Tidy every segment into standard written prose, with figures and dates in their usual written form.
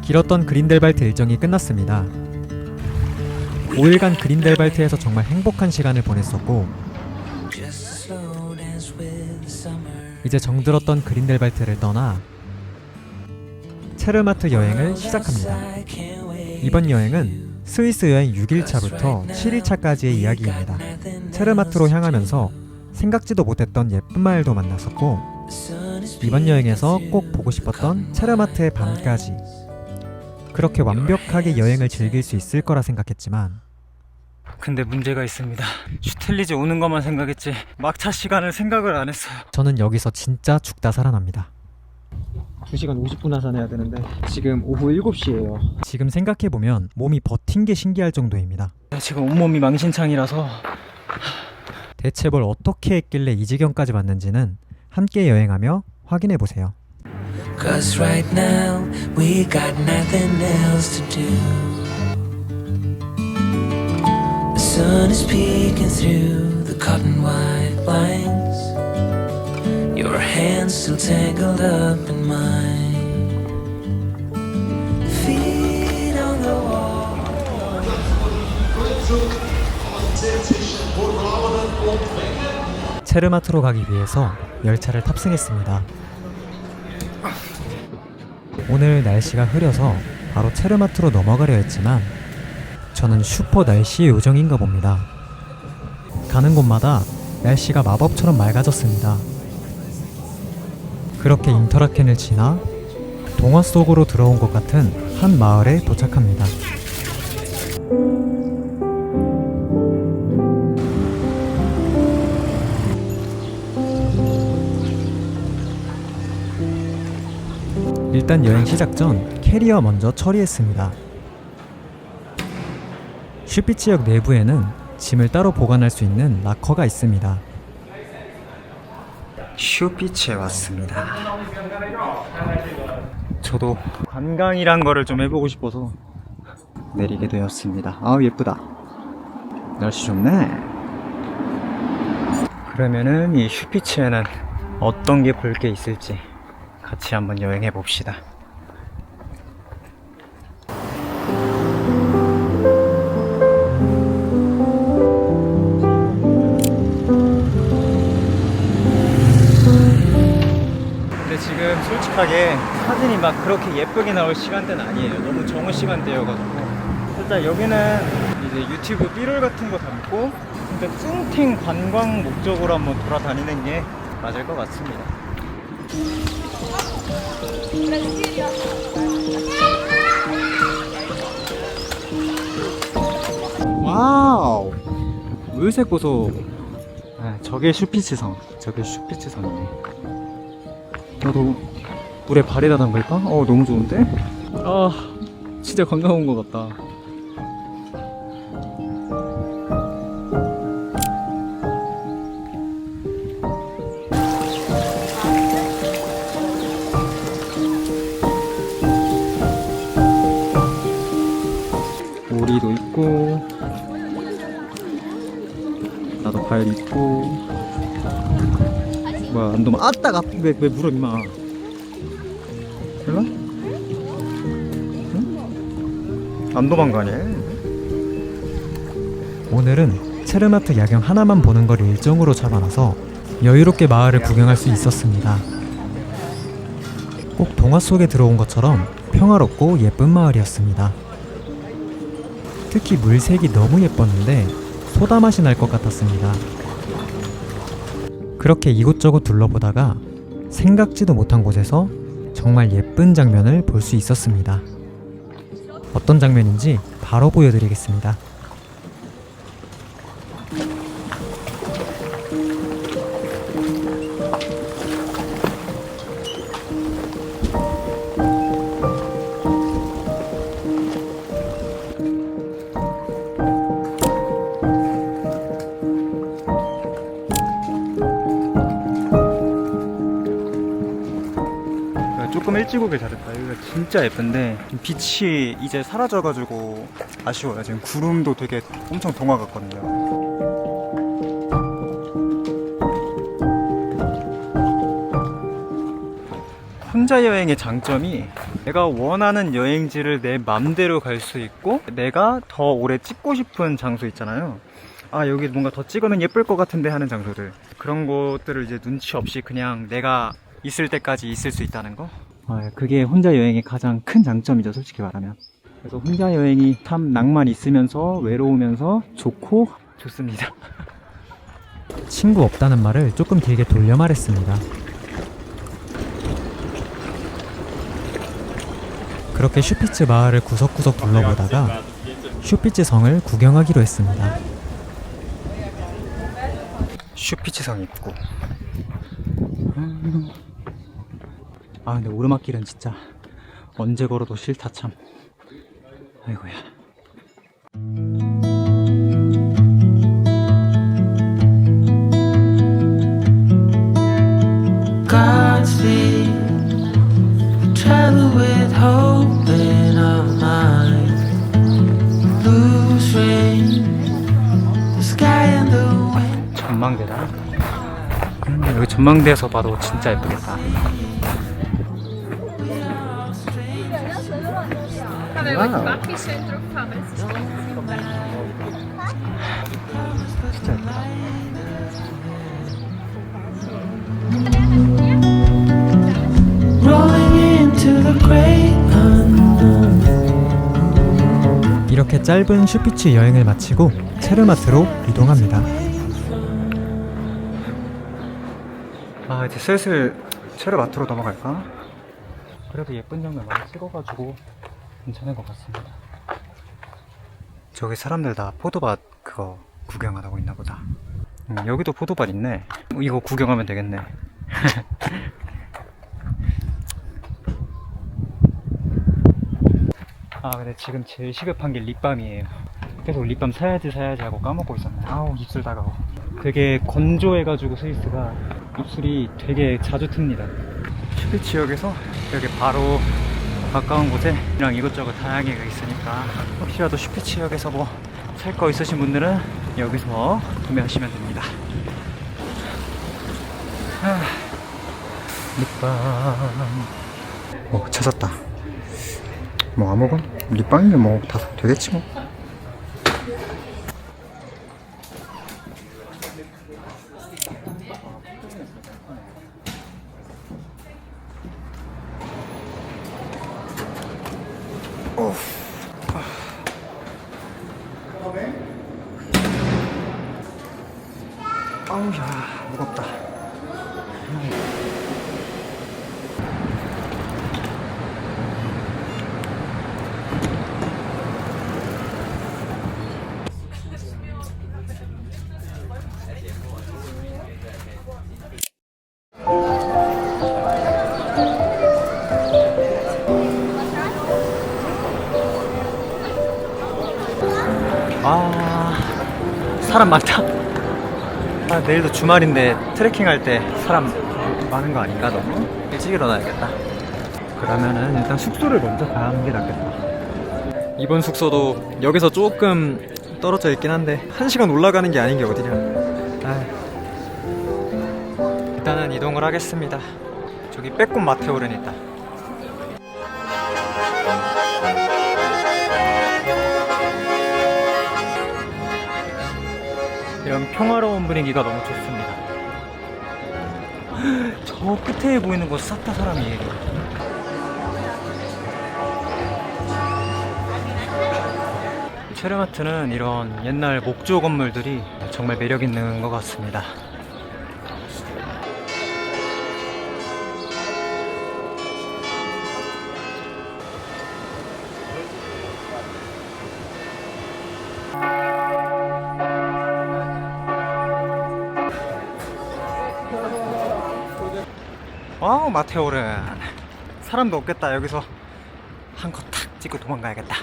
길었던 그린델발트 일정이 끝났습니다. 5일간 그린델발트에서 정말 행복한 시간을 보냈었고, 이제 정들었던 그린델발트를 떠나 체르마트 여행을 시작합니다. 이번 여행은 스위스 여행 6일차부터 7일차까지의 이야기입니다. 체르마트로 향하면서 생각지도 못했던 예쁜 마을도 만났었고, 이번 여행에서 꼭 보고 싶었던 체르마트의 밤까지, 그렇게 완벽하게 여행을 즐길 수 있을 거라 생각했지만, 근데 문제가 있습니다. 슈텔리제 오는 것만 생각했지 막차 시간을 생각을 안 했어요. 저는 여기서 진짜 죽다 살아납니다. 2시간 50분 하산해야 되는데 지금 오후 7시예요. 지금 생각해보면 몸이 버틴 게 신기할 정도입니다. 지금 온몸이 망신창이라서. 대체 뭘 어떻게 했길래 이 지경까지 왔는지는 함께 여행하며 확인해보세요. Cause right now we got nothing else to do. The sun is peeking through the cotton white blinds. Your hands still tangled up in mine. Feet on the wall. 체르마트로 가기 위해서 열차를 탑승했습니다. 오늘 날씨가 흐려서 바로 체르마트로 넘어가려 했지만 저는 슈퍼 날씨의 요정인가 봅니다. 가는 곳마다 날씨가 마법처럼 맑아졌습니다. 그렇게 인터라켄을 지나 동화 속으로 들어온 것 같은 한 마을에 도착합니다. 일단 여행 시작 전 캐리어 먼저 처리했습니다. 슈피츠역 내부에는 짐을 따로 보관할 수 있는 락커가 있습니다. 슈피츠에 왔습니다. 저도 관광이란 거를 좀 해보고 싶어서 내리게 되었습니다. 아우 예쁘다. 날씨 좋네. 그러면은 이 슈피츠에는 어떤 게 볼 게 있을지 같이 한번 여행해 봅시다. 근데 지금 솔직하게 사진이 막 그렇게 예쁘게 나올 시간대는 아니에요. 너무 정오 시간대여가지고. 일단 여기는 이제 유튜브 B롤 같은 거 담고 진짜 쭝탱 관광 목적으로 한번 돌아다니는 게 맞을 것 같습니다. 와우, 물색 보소. 저게 슈피츠성. 저게 슈피츠성이네. 나도 물에 발에다 담글까? 너무 좋은데? 아, 진짜 관광 온 것 같다. 오리도 있고, 나도 과일 있고. 뭐야, 안 도망. 아따가 왜 물어 임마. 일로? 응? 안 도망가네. 오늘은 체르마트 야경 하나만 보는 걸 일정으로 잡아놔서 여유롭게 마을을 구경할 수 있었습니다. 꼭 동화 속에 들어온 것처럼 평화롭고 예쁜 마을이었습니다. 특히 물색이 너무 예뻤는데 소다 맛이 날 것 같았습니다. 그렇게 이곳저곳 둘러보다가 생각지도 못한 곳에서 정말 예쁜 장면을 볼 수 있었습니다. 어떤 장면인지 바로 보여드리겠습니다. 조금 일찍 오길 잘했다. 여기가 진짜 예쁜데 빛이 이제 사라져가지고 아쉬워요. 지금 구름도 되게 엄청 동화 같거든요. 혼자 여행의 장점이 내가 원하는 여행지를 내 맘대로 갈 수 있고 내가 더 오래 찍고 싶은 장소 있잖아요. 아, 여기 뭔가 더 찍으면 예쁠 것 같은데 하는 장소들, 그런 것들을 이제 눈치 없이 그냥 내가 있을 때까지 있을 수 있다는 거. 그게 혼자 여행의 가장 큰 장점이죠, 솔직히 말하면. 그래서 혼자 여행이 참 낭만 있으면서 외로우면서 좋고 좋습니다. 친구 없다는 말을 조금 길게 돌려 말했습니다. 그렇게 슈피츠 마을을 구석구석 둘러보다가 슈피츠 성을 구경하기로 했습니다. 슈피츠 성 입구. 아, 근데 오르막길은 진짜 언제 걸어도 싫다 참. 아이고야. Godspeed, travel with hope in our mind. Loose rain, the sky and the wind. 전망대다. 여기 전망대에서 봐도 진짜 예쁘겠다. Gaan we wat bakjes zijn teruggaan met 진짜 예쁘다. Rolling into the great unknown. 이렇게 짧은 슈피츠 여행을 마치고 체르마트로 이동합니다. 아, 이제 슬슬 체르마트로 넘어갈까? 그래도 예쁜 장면 많이 찍어가지고 괜찮은 것 같습니다. 저기 사람들 다 포도밭 그거 구경하고 있나 보다. 여기도 포도밭 있네. 이거 구경하면 되겠네. 아, 근데 지금 제일 시급한 게 립밤이에요. 계속 립밤 사야지 하고 까먹고 있었네. 아우, 입술 다가워. 되게 건조해가지고 스위스가 입술이 되게 자주 틉니다. 슈피츠 역에서 여기 바로 가까운 곳에 이랑 이것저것 다양하게 있으니까 혹시라도 슈피츠 역에서 뭐 살 거 있으신 분들은 여기서 구매하시면 됩니다. 립밤 찾았다. 뭐 아무건 립밤이면 뭐 다 되겠지 뭐. 아우야, 무겁다. 아, 사람 많다. 아, 내일도 주말인데 트레킹 할 때 사람 많은 거 아닌가? 너무 일찍 일어나야겠다. 그러면은 일단 숙소를 먼저 가는 게 낫겠다. 이번 숙소도 여기서 조금 떨어져 있긴 한데 1시간 올라가는 게 아닌 게 어디냐. 일단은 이동을 하겠습니다. 저기 빼꼼 마테오른 있다. 이런 평화로운 분위기가 너무 좋습니다. 저 끝에 보이는 곳 싹 다 사람이에요. 체르마트는 이런 옛날 목조 건물들이 정말 매력 있는 것 같습니다. 와우, 마테오른. 사람도 없겠다. 여기서 한 컷 탁 찍고 도망가야겠다.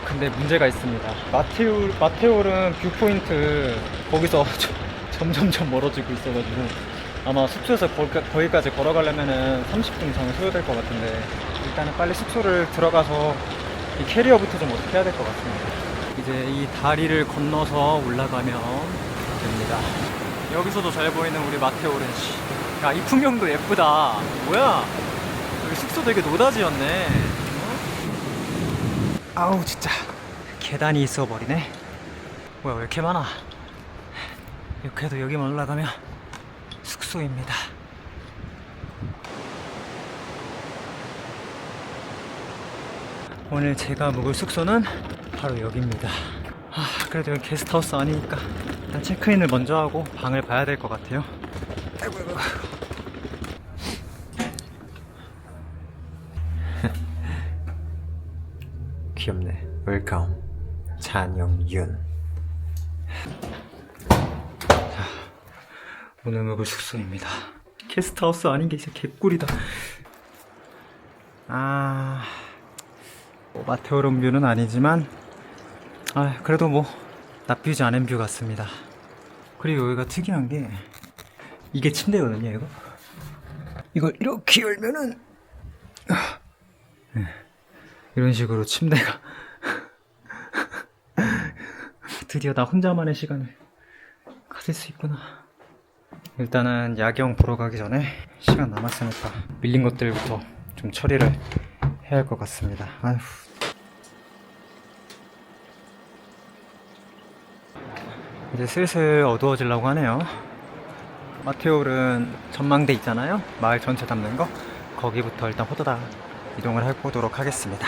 근데 문제가 있습니다. 마테오른 뷰포인트 거기서 점점점 멀어지고 있어가지고 아마 숙소에서 거기까지 걸어가려면은 30분 이상 소요될 것 같은데 일단은 빨리 숙소를 들어가서 이 캐리어부터 좀 어떻게 해야 될 것 같습니다. 이제 이 다리를 건너서 올라가면 됩니다. 여기서도 잘 보이는 우리 마테오 오렌지. 야, 이 풍경도 예쁘다. 뭐야? 여기 숙소 되게 노다지였네. 아우 진짜 계단이 있어 버리네. 뭐야, 왜 이렇게 많아? 그래도 여기만 올라가면 숙소입니다. 오늘 제가 묵을 숙소는 바로 여기입니다. 그래도 여기 게스트하우스 아니니까 일단 체크인을 먼저 하고 방을 봐야 될 것 같아요. 아이고. 귀엽네. 웰컴 잔영윤. 오늘 묵을 숙소입니다. 게스트하우스 아닌 게 진짜 개꿀이다. 마테오름 뷰는 아니지만 그래도 뭐 나쁘지 않은 뷰 같습니다. 그리고 여기가 특이한 게 이게 침대거든요. 이걸 이렇게 열면은 이런 식으로 침대가 드디어 나 혼자만의 시간을 가질 수 있구나. 일단은 야경 보러 가기 전에 시간 남았으니까 밀린 것들부터 좀 처리를 해야 할 것 같습니다. 아휴. 이제 슬슬 어두워지려고 하네요. 마테오른 전망대 있잖아요. 마을 전체 담는 거. 거기부터 일단 호도다 이동을 해보도록 하겠습니다.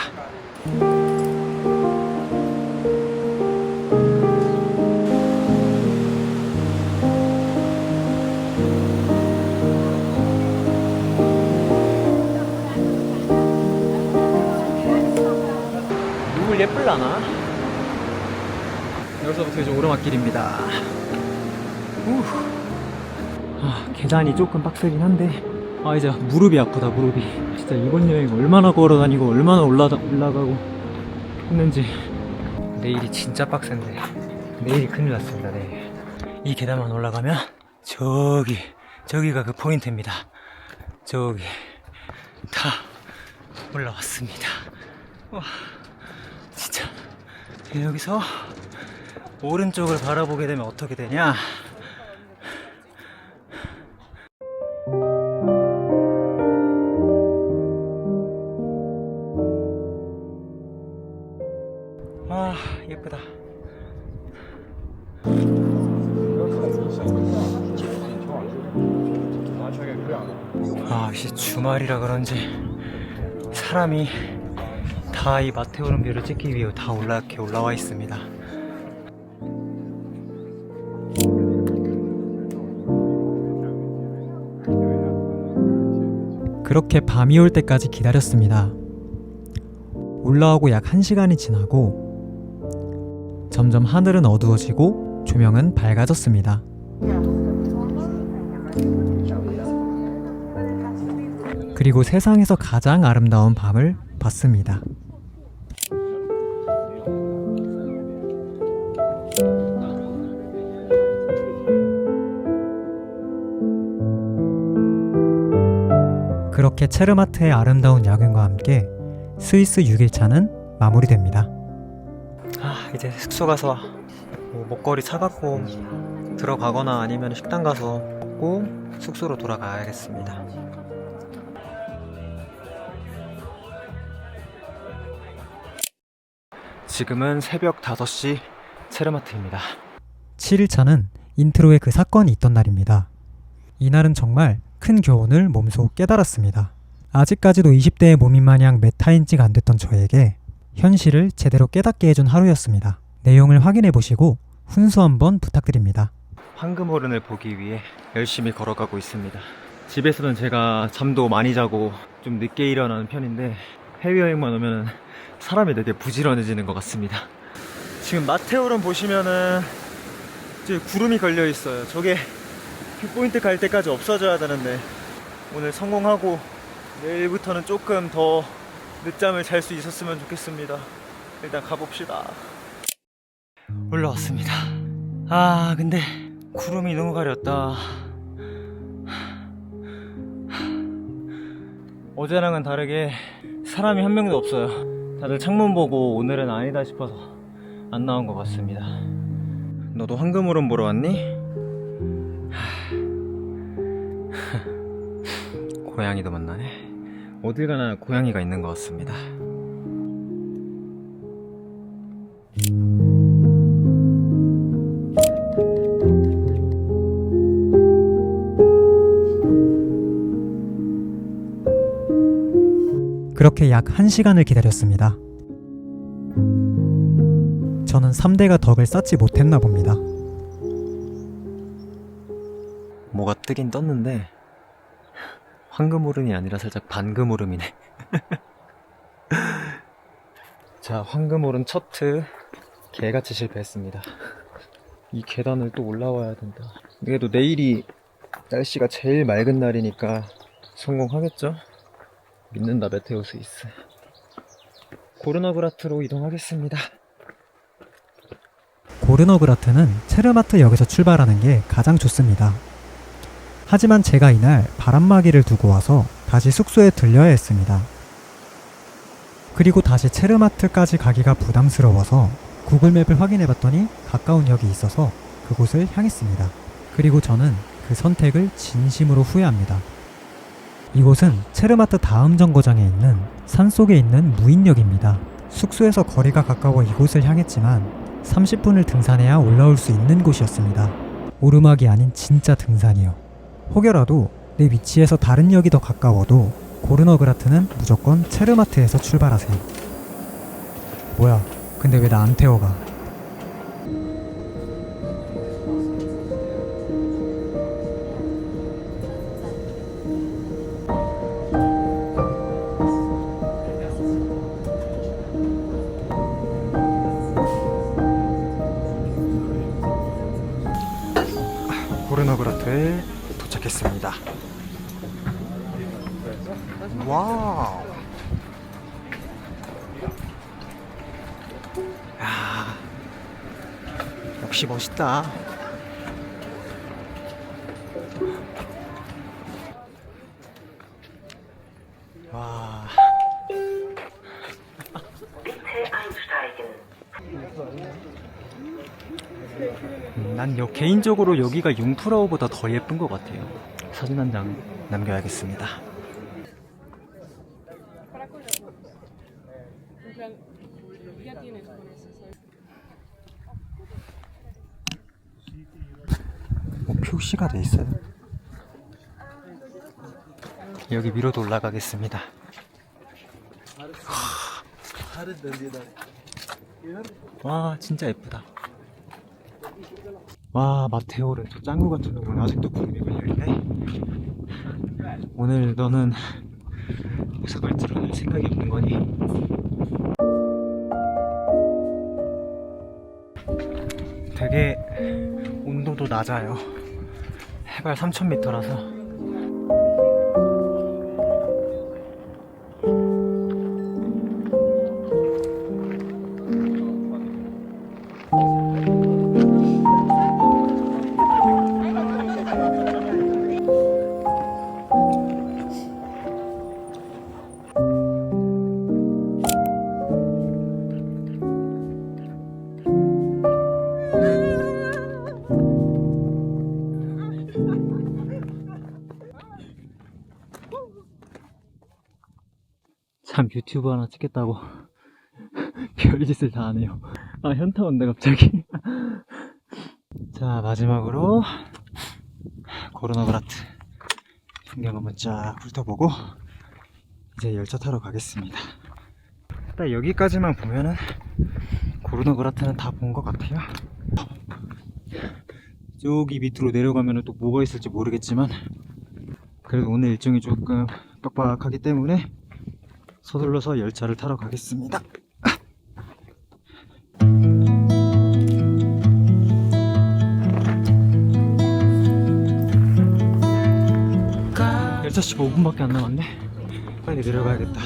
누굴 예쁠라나? 여기서부터 이제 오르막길입니다. 계단이 조금 빡세긴 한데 이제 무릎이 아프다. 무릎이 진짜 이번 여행 얼마나 걸어다니고 얼마나 올라가고 했는지. 내일이 진짜 빡센데 내일이 큰일 났습니다. 내일 이 계단만 올라가면 저기가 그 포인트입니다. 저기 다 올라왔습니다. 와, 진짜 여기서 오른쪽을 바라보게 되면 어떻게 되냐? 예쁘다. 역시 주말이라 그런지 사람이 다 이 마테오름 뷰를 찍기 위해 다 이렇게 올라와 있습니다. 그렇게 밤이 올 때까지 기다렸습니다. 올라오고 약 1시간이 지나고 점점 하늘은 어두워지고 조명은 밝아졌습니다. 그리고 세상에서 가장 아름다운 밤을 봤습니다. 그렇게 체르마트의 아름다운 야경과 함께 스위스 6일차는 마무리됩니다. 이제 숙소 가서 뭐 먹거리 사갖고 들어가거나 아니면 식당 가서 먹고 숙소로 돌아가야겠습니다. 지금은 새벽 5시 체르마트입니다. 7일차는 인트로에 그 사건이 있던 날입니다. 이날은 정말 큰 교훈을 몸소 깨달았습니다. 아직까지도 20대의 몸인 마냥 메타인지가 안 됐던 저에게 현실을 제대로 깨닫게 해준 하루였습니다. 내용을 확인해 보시고 훈수 한번 부탁드립니다. 황금호른을 보기 위해 열심히 걸어가고 있습니다. 집에서는 제가 잠도 많이 자고 좀 늦게 일어나는 편인데 해외여행만 오면 사람이 되게 부지런해지는 것 같습니다. 지금 마테오름 보시면은 저기 구름이 걸려 있어요. 저게 뷰포인트 갈 때까지 없어져야 되는데 오늘 성공하고 내일부터는 조금 더 늦잠을 잘 수 있었으면 좋겠습니다. 일단 가봅시다. 올라왔습니다. 근데 구름이 너무 가렸다. 어제랑은 다르게 사람이 한 명도 없어요. 다들 창문 보고 오늘은 아니다 싶어서 안 나온 것 같습니다. 너도 황금오름 보러 왔니? 고양이도 만나네. 어딜 가나 고양이가 있는 것 같습니다. 그렇게 약 1시간을 기다렸습니다. 저는 3대가 덕을 쌓지 못했나 봅니다. 뭐가 뜨긴 떴는데 황금오름이 아니라 살짝 반금오름이네. 자, 황금오름 첫 트 개같이 실패했습니다. 이 계단을 또 올라와야 된다. 그래도 내일이 날씨가 제일 맑은 날이니까 성공하겠죠? 믿는다, 메테오 스위스. 고르너그라트로 이동하겠습니다. 고르너그라트는 체르마트역에서 출발하는 게 가장 좋습니다. 하지만 제가 이날 바람막이를 두고 와서 다시 숙소에 들려야 했습니다. 그리고 다시 체르마트까지 가기가 부담스러워서 구글맵을 확인해봤더니 가까운 역이 있어서 그곳을 향했습니다. 그리고 저는 그 선택을 진심으로 후회합니다. 이곳은 체르마트 다음 정거장에 있는 산속에 있는 무인역입니다. 숙소에서 거리가 가까워 이곳을 향했지만 30분을 등산해야 올라올 수 있는 곳이었습니다. 오르막이 아닌 진짜 등산이요. 혹여라도 내 위치에서 다른 역이 더 가까워도 고르너그라트는 무조건 체르마트에서 출발하세요. 뭐야, 근데 왜 나 안 태워가? 고르너그라트에 도착했습니다. 와우. 야, 역시 멋있다. 와. 난 개인적으로 여기가 융프라우보다 더 예쁜 것 같아요. 사진 한 장 남겨야겠습니다. 표시가 돼 있어요. 여기 위로도 올라가겠습니다. 와, 진짜 예쁘다. 와, 마테오를 저 짱구 같은 놈은 아직도 구름이 걸려있네. 오늘 너는 여기서 발전할 생각이 없는 거니? 되게 온도도 낮아요. 해발 3000m라서 참 유튜브 하나 찍겠다고 별짓을 다 하네요. 아, 현타 온다 갑자기. 자, 마지막으로 고르너그라트 풍경 한번 쫙 훑어보고 이제 열차 타러 가겠습니다. 딱 여기까지만 보면은 고르너그라트는 다 본 것 같아요. 저기 밑으로 내려가면은 또 뭐가 있을지 모르겠지만 그래도 오늘 일정이 조금 빡빡하기 때문에 서둘러서 열차를 타러 가겠습니다. 열차 15분밖에 안 남았네. 빨리 내려가야겠다.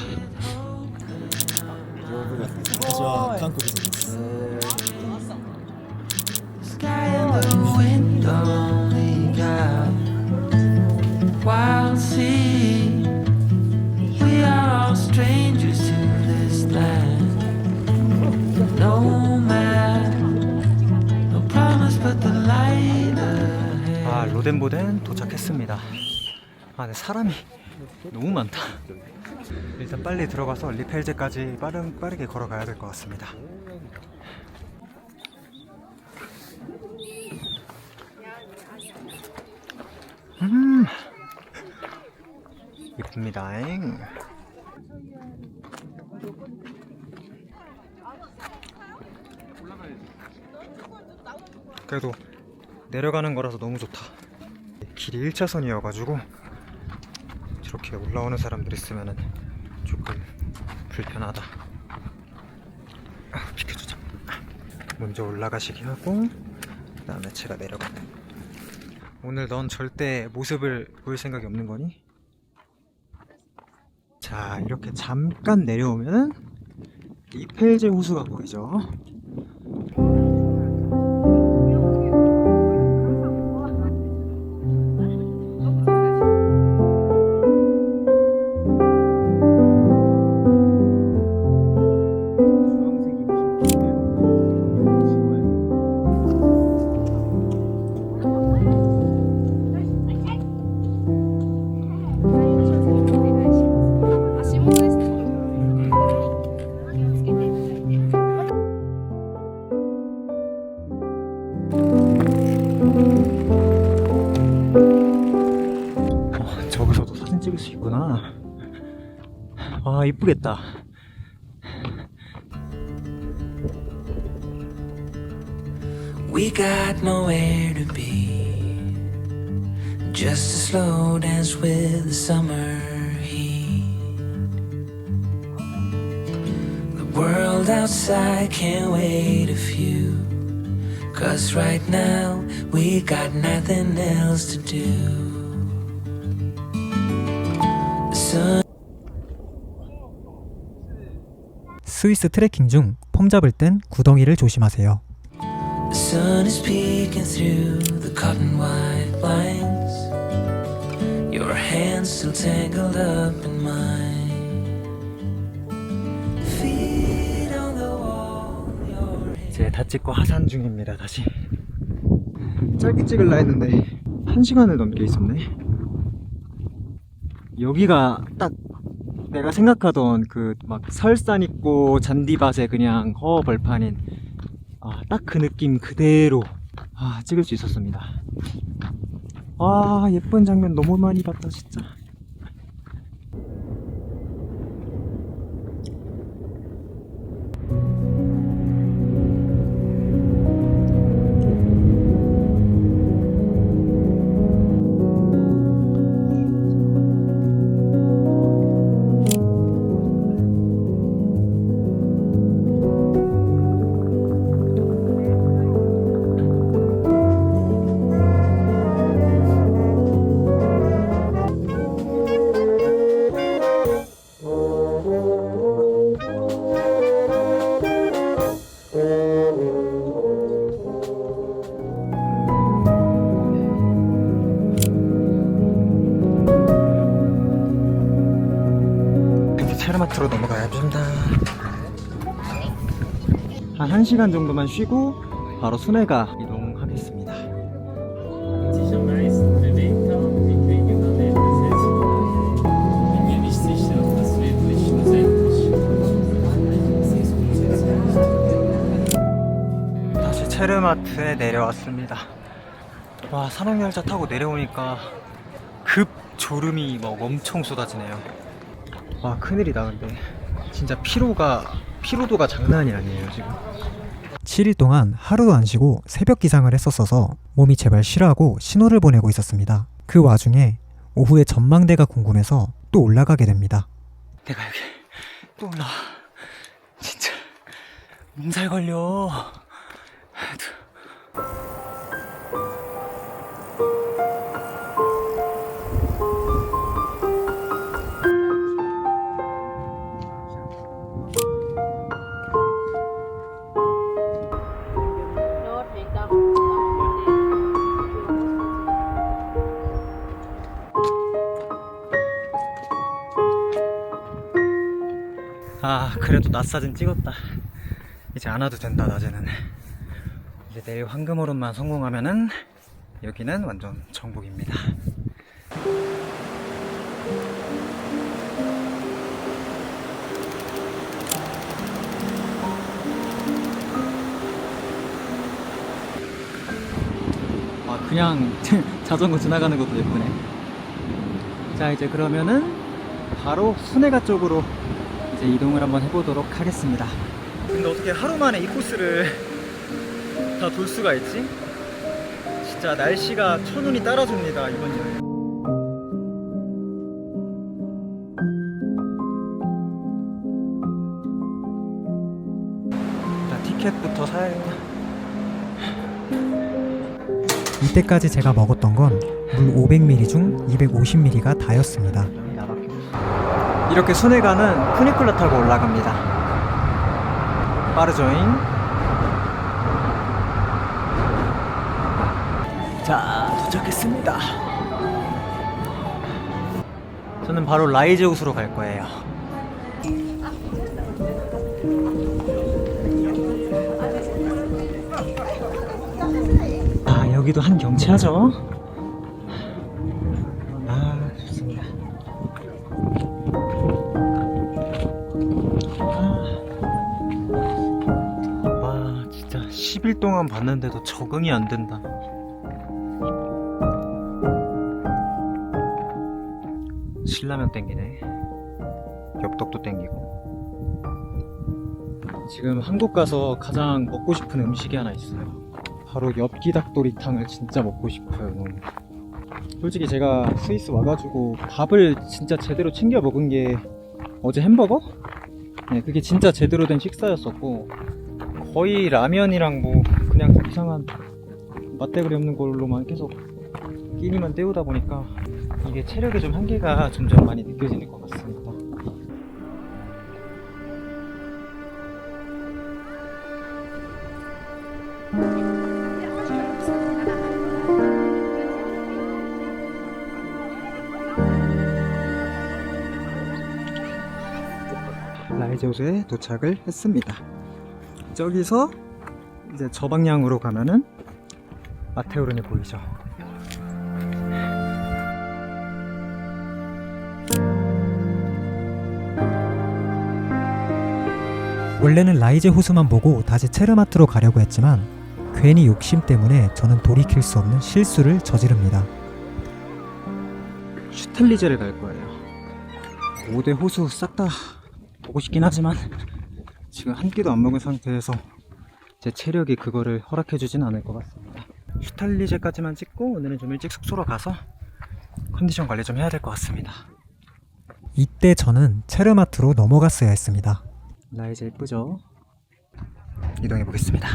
Sky in the window, we got wild sea. We are all strangers 보덴보덴 도착했습니다. 아, 근데 사람이 너무 많다. 일단 빨리 들어가서 리펠제까지 빠르게 걸어가야 될 것 같습니다. 이쁩니다잉. 그래도 내려가는 거라서 너무 좋다. 길이 1차선이어가지고 저렇게 올라오는 사람들 있으면은 조금 불편하다. 비켜주자. 먼저 올라가시기 하고 그 다음에 제가 내려가고. 오늘 넌 절대 모습을 보일 생각이 없는 거니? 자, 이렇게 잠깐 내려오면은 리펠제 호수가 보이죠? 저기서도 사진 찍을 수 있구나. 아, 이쁘겠다. We got nowhere to be, just a slow dance with the summer heat. The world outside can't wait a few, 'cause right now we got nothing else to do. The sun 스위스 트레킹 중 폼 잡을 땐 구덩이를 조심하세요. The sun is peeking through the cotton white blinds. Your hands still tangled up in mine. Feet on the wall, your head. 이제 다 찍고 하산 중입니다. 다시 짧게 찍을라 했는데 1시간을 넘게 있었네. 여기가 딱 내가 생각하던 그 막 설산 있고 잔디밭에 그냥 허벌판인 딱 그 느낌 그대로 찍을 수 있었습니다. 와, 예쁜 장면 너무 많이 봤다 진짜. 체르마트로 넘어가야 된다. 한 1시간 정도만 쉬고 바로 순회가 이동하겠습니다. 다시 체르마트에 내려왔습니다. 와, 산악열차 타고 내려오니까 급 졸음이 막 엄청 쏟아지네요. 와, 큰일이다. 근데 진짜 피로도가 장난이 아니에요 지금. 7일 동안 하루도 안 쉬고 새벽 기상을 했었어서 몸이 제발 쉬라고 신호를 보내고 있었습니다. 그 와중에 오후에 전망대가 궁금해서 또 올라가게 됩니다. 내가 여기 또 올라와. 진짜 몸살 걸려. 그래도 낮 사진 찍었다. 이제 안 와도 된다. 낮에는 이제 내일 황금오름만 성공하면은 여기는 완전 정복입니다. 그냥 자전거 지나가는 것도 예쁘네. 자, 이제 그러면은 바로 순회가 쪽으로 이제 이동을 한번 해보도록 하겠습니다. 근데 어떻게 하루 만에 이 코스를 다 돌 수가 있지? 진짜 날씨가 천운이 따라줍니다, 이번 여행. 일단 티켓부터 사야겠다. 이때까지 제가 먹었던 건 물 500ml 중 250ml가 다였습니다. 이렇게 순회가는 푸니쿨라 타고 올라갑니다. 빠르조잉. 자, 도착했습니다. 저는 바로 라이제 호수로 갈 거예요. 아, 여기도 한 경치하죠? 아, 좋습니다. 와, 진짜 10일 동안 봤는데도 적응이 안 된다. 신라면 땡기네. 엽떡도 땡기고. 지금 한국 가서 가장 먹고 싶은 음식이 하나 있어요. 바로 엽기닭도리탕을 진짜 먹고 싶어요. 너무. 솔직히 제가 스위스 와가지고 밥을 진짜 제대로 챙겨 먹은 게 어제 햄버거? 네, 그게 진짜 제대로 된 식사였었고, 거의 라면이랑 뭐 그냥 이상한 맛대가리 없는 걸로만 계속 끼니만 때우다 보니까 이게 체력의 좀 한계가 점점 많이 느껴지는 것 같습니다. 라이제 호수에 도착을 했습니다. 저기서 이제 저 방향으로 가면은 마테오른이 보이죠. 원래는 라이제 호수만 보고 다시 체르마트로 가려고 했지만 괜히 욕심 때문에 저는 돌이킬 수 없는 실수를 저지릅니다. 슈탈리제를 갈 거예요. 5대 호수 싹 다 보고 싶긴 하지만 지금 한 끼도 안 먹은 상태에서 제 체력이 그거를 허락해주진 않을 것 같습니다. 슈탈리제까지만 찍고 오늘은 좀 일찍 숙소로 가서 컨디션 관리 좀 해야 될 것 같습니다. 이때 저는 체르마트로 넘어갔어야 했습니다. 라이제 예쁘죠? 이동해 보겠습니다.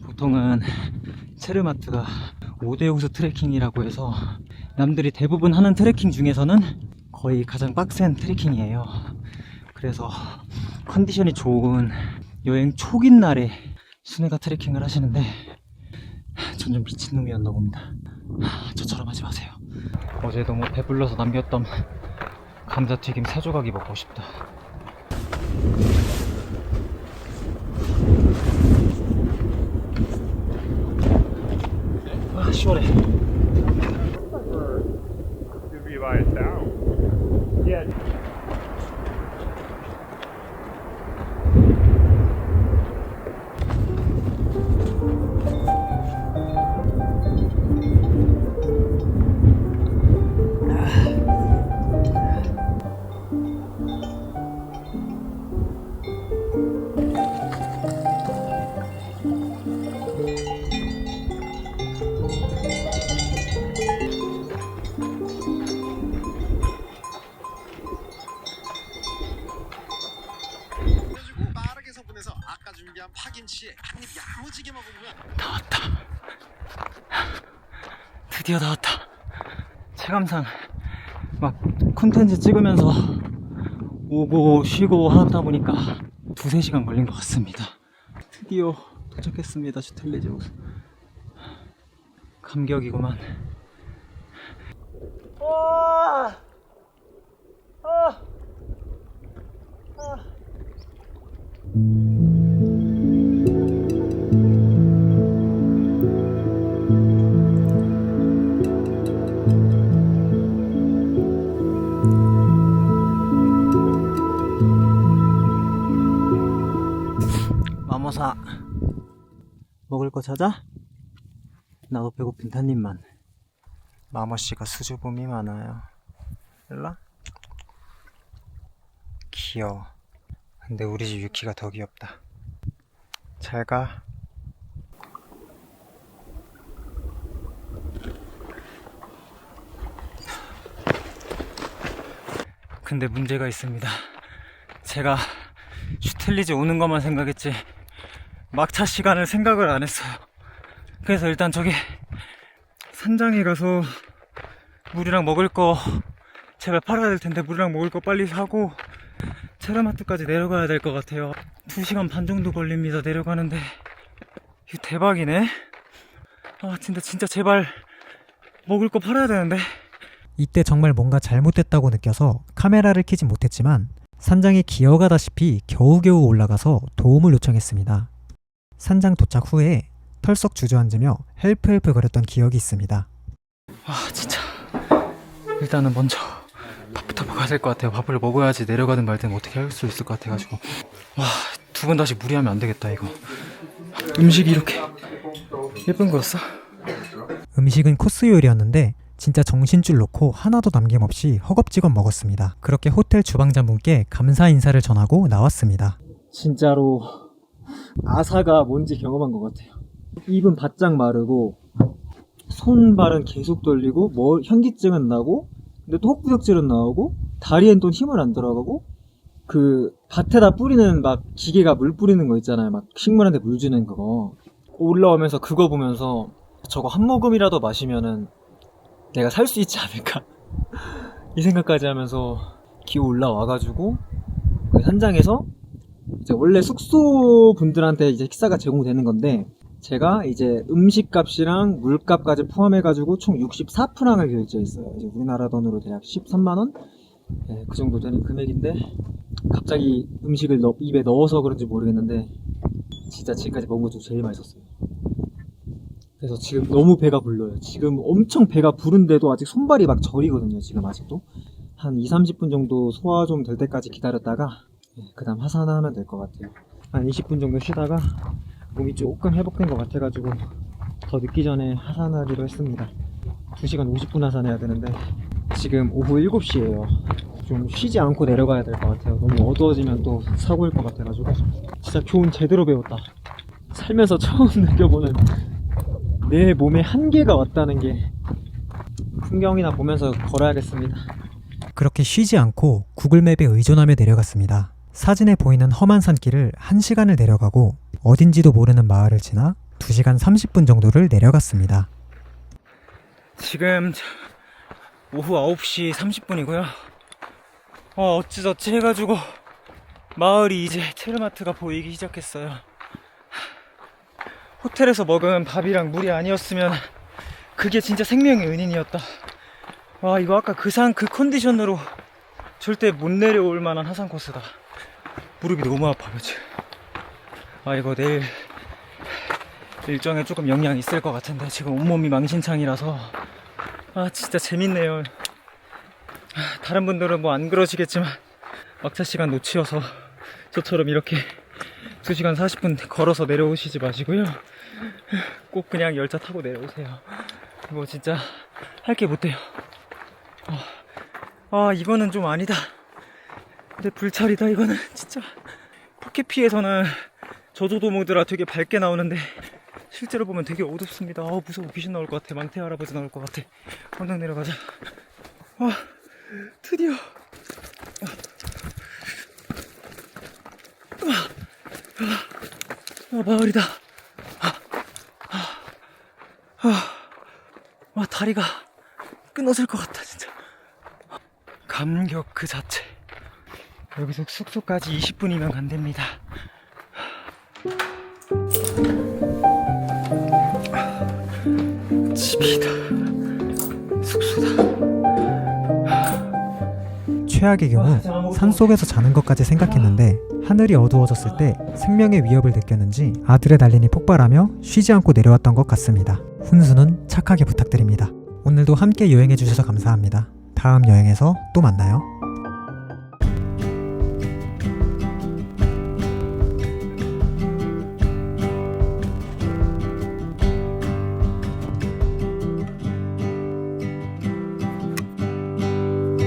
보통은 체르마트가 5대 호수 트레킹이라고 해서 남들이 대부분 하는 트레킹 중에서는 거의 가장 빡센 트레킹이에요. 그래서 컨디션이 좋은 여행 초긴 날에 순회가 트레킹을 하시는데 전 좀 미친놈이었나 봅니다. 저처럼 하지 마세요. 어제 너무 배불러서 남겼던 감자튀김 3조각이 먹고 싶다. 아, 시원해. 파김치에 한입 야무지게 먹으면 다 왔다. 드디어 나왔다. 체감상 막 콘텐츠 찍으면서 오고 쉬고 하다 보니까 2-3시간 걸린 것 같습니다. 드디어 도착했습니다. 슈텔리지오스. 감격이구만. 마모사 먹을 거 찾아? 나도 배고픈 한 입만. 마모씨가 수줍음이 많아요. 일라? 귀여워. 근데 우리 집 유키가 더 귀엽다. 잘 가. 근데 문제가 있습니다. 제가 슈텔리즈 오는 것만 생각했지 막차 시간을 생각을 안 했어요. 그래서 일단 저기 산장에 가서 물이랑 먹을 거 제발 팔아야 될 텐데 물이랑 먹을 거 빨리 사고 체르마트까지 내려가야 될 것 같아요. 2시간 반 정도 걸립니다. 내려가는데 이거 대박이네. 아 진짜 제발 먹을 거 팔아야 되는데. 이때 정말 뭔가 잘못됐다고 느껴서 카메라를 켜진 못했지만 산장에 기어가다시피 겨우겨우 올라가서 도움을 요청했습니다. 산장 도착 후에 털썩 주저앉으며 헬프 거렸던 기억이 있습니다. 진짜 일단은 먼저 밥부터 먹어야 될 것 같아요. 밥을 먹어야지 내려가든 말든 어떻게 할 수 있을 것 같아가지고. 두 번 다시 무리하면 안 되겠다 이거. 음식이 이렇게 예쁜 거였어? 음식은 코스 요리였는데 진짜 정신줄 놓고 하나도 남김없이 허겁지겁 먹었습니다. 그렇게 호텔 주방장분께 감사 인사를 전하고 나왔습니다. 진짜로 아사가 뭔지 경험한 것 같아요. 입은 바짝 마르고 손발은 계속 떨리고 현기증은 나고 근데 또 헛구역질은 나오고 다리엔 또 힘을 안 들어가고 그 밭에다 뿌리는 막 기계가 물 뿌리는 거 있잖아요. 막 식물한테 물 주는 그거 올라오면서 그거 보면서 저거 한 모금이라도 마시면은 내가 살 수 있지 않을까 이 생각까지 하면서 기어 올라와가지고 그 현장에서 이제 원래 숙소 분들한테 이제 식사가 제공되는 건데 제가 이제 음식값이랑 물값까지 포함해가지고 총 64프랑을 결제했어요. 이제 우리나라 돈으로 대략 13만원? 네, 그 정도 되는 금액인데 갑자기 음식을 입에 넣어서 그런지 모르겠는데 진짜 지금까지 먹은 것 중 제일 맛있었어요. 그래서 지금 너무 배가 불러요. 지금 엄청 배가 부른데도 아직 손발이 막 저리거든요. 지금 아직도 한 2-30분 정도 소화 좀 될 때까지 기다렸다가 그 다음 하산하면 될 것 같아요. 한 20분 정도 쉬다가 몸이 조금 회복된 것 같아가지고 더 늦기 전에 하산하기로 했습니다. 2시간 50분 하산해야 되는데 지금 오후 7시에요 좀 쉬지 않고 내려가야 될 것 같아요. 너무 어두워지면 또 사고일 것 같아가지고 진짜 교훈 제대로 배웠다. 살면서 처음 느껴보는 내 몸에 한계가 왔다는 게. 풍경이나 보면서 걸어야겠습니다. 그렇게 쉬지 않고 구글맵에 의존하며 내려갔습니다. 사진에 보이는 험한 산길을 1시간을 내려가고 어딘지도 모르는 마을을 지나 2시간 30분 정도를 내려갔습니다. 지금 오후 9시 30분이고요. 어찌저찌 해가지고 마을이 이제 체르마트가 보이기 시작했어요. 호텔에서 먹은 밥이랑 물이 아니었으면 그게 진짜 생명의 은인이었다. 와 이거 아까 그 컨디션으로 절대 못 내려올 만한 하산 코스다. 무릎이 너무 아파요 지금. 이거 내일 일정에 조금 영향이 있을 것 같은데 지금 온몸이 망신창이라서 진짜 재밌네요. 다른 분들은 뭐 안 그러시겠지만 막차 시간 놓치어서 저처럼 이렇게 2시간 40분 걸어서 내려오시지 마시고요. 꼭 그냥 열차 타고 내려오세요. 뭐 진짜 할 게 못 돼요. 이거는 좀 아니다. 근데 불찰이다 이거는 진짜. 포켓피에서는 저조도 모드라 되게 밝게 나오는데 실제로 보면 되게 어둡습니다. 무서워. 귀신 나올 것 같아. 망태 할아버지 나올 것 같아. 언덕 내려가자. 드디어 마을이다. 다리가 끊어질 것 같다 진짜. 감격 그 자체. 여기서 숙소까지 20분이면 간답니다. 집이다. 숙소다. 최악의 경우 산속에서 자는 것까지 생각했는데 하늘이 어두워졌을 때 생명의 위협을 느꼈는지 아드레날린이 폭발하며 쉬지 않고 내려왔던 것 같습니다. 훈수는 착하게 부탁드립니다. 오늘도 함께 여행해 주셔서 감사합니다. 다음 여행에서 또 만나요.